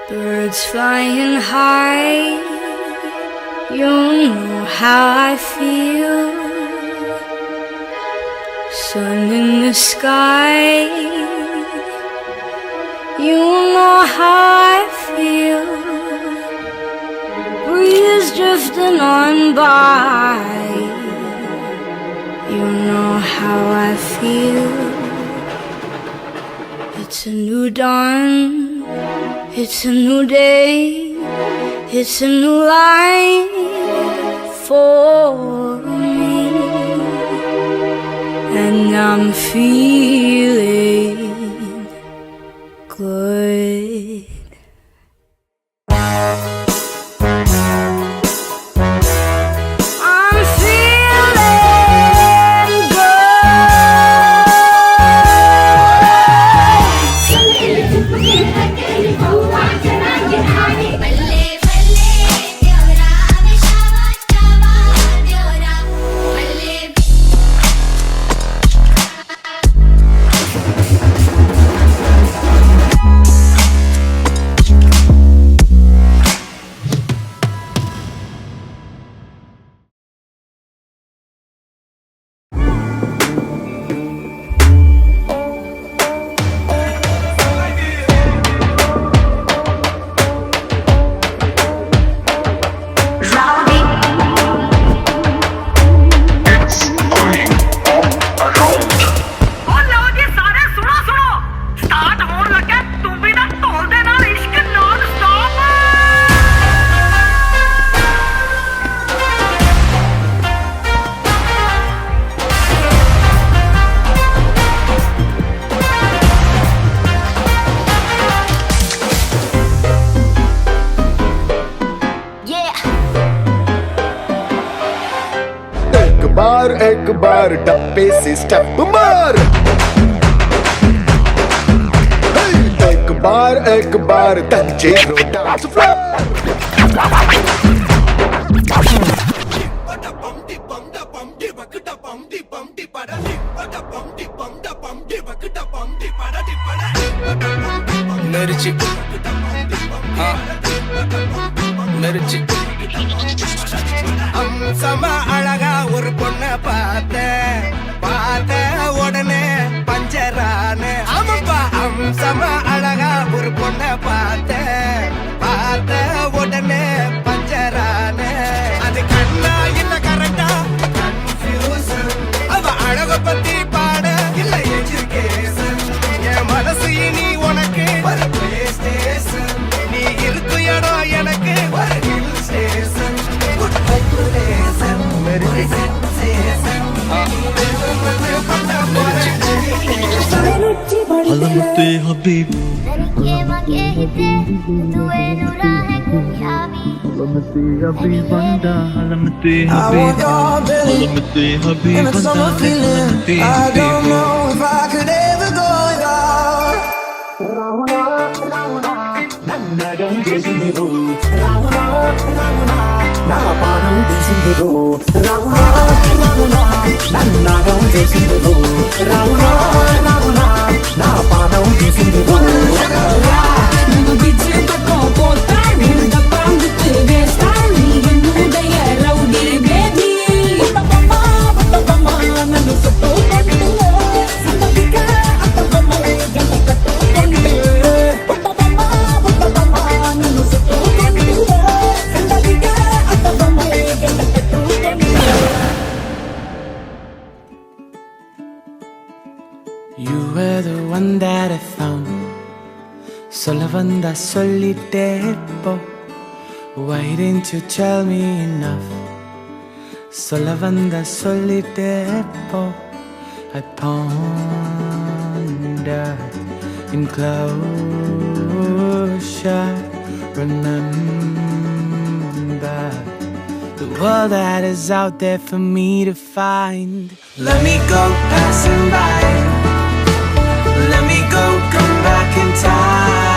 Birds flying high, you know how I feel. Sun in the sky, you know how I feel. Breeze drifting on by, you know how I feel. It's a new dawn, it's a new day, it's a new life for me, and I'm feeling good. एक बार डब्बे से step मार, एक बार Tanjiro dance floor. मिर्ची हाँ मिर्ची அம்சமா அழகா ஒரு பொண்ண பார்த்த உடனே பஞ்சரானு. ஆமாப்பா அம்சமா அழகா ஒரு பொண்ண பார்த்த உடனே பஞ்சரானு. அது கண்ணா இல்ல கரெக்டா கன்ஃபியூசன். அவ அழக பத்தி பாட இல்ல எஜுகேஷன். என் மனசு இனி உனக்கு ஒரு பிளே ஸ்டேஷன். நீ இருக்கு இடம் எனக்கு ஒரு ஹில் ஸ்டேஷன். हलमते हबीब हलमते हबीब बंदा हलमते हबीब हलमते हबीब बंदा हलमते I don't know if I could ever go without. You were the one that I found. Sola vanda solitepo. Why didn't you tell me enough? Sola vanda solitepo. I pondered in closure. Remember the world that is out there for me to find. Let me go passing by. Let me go, come back in time.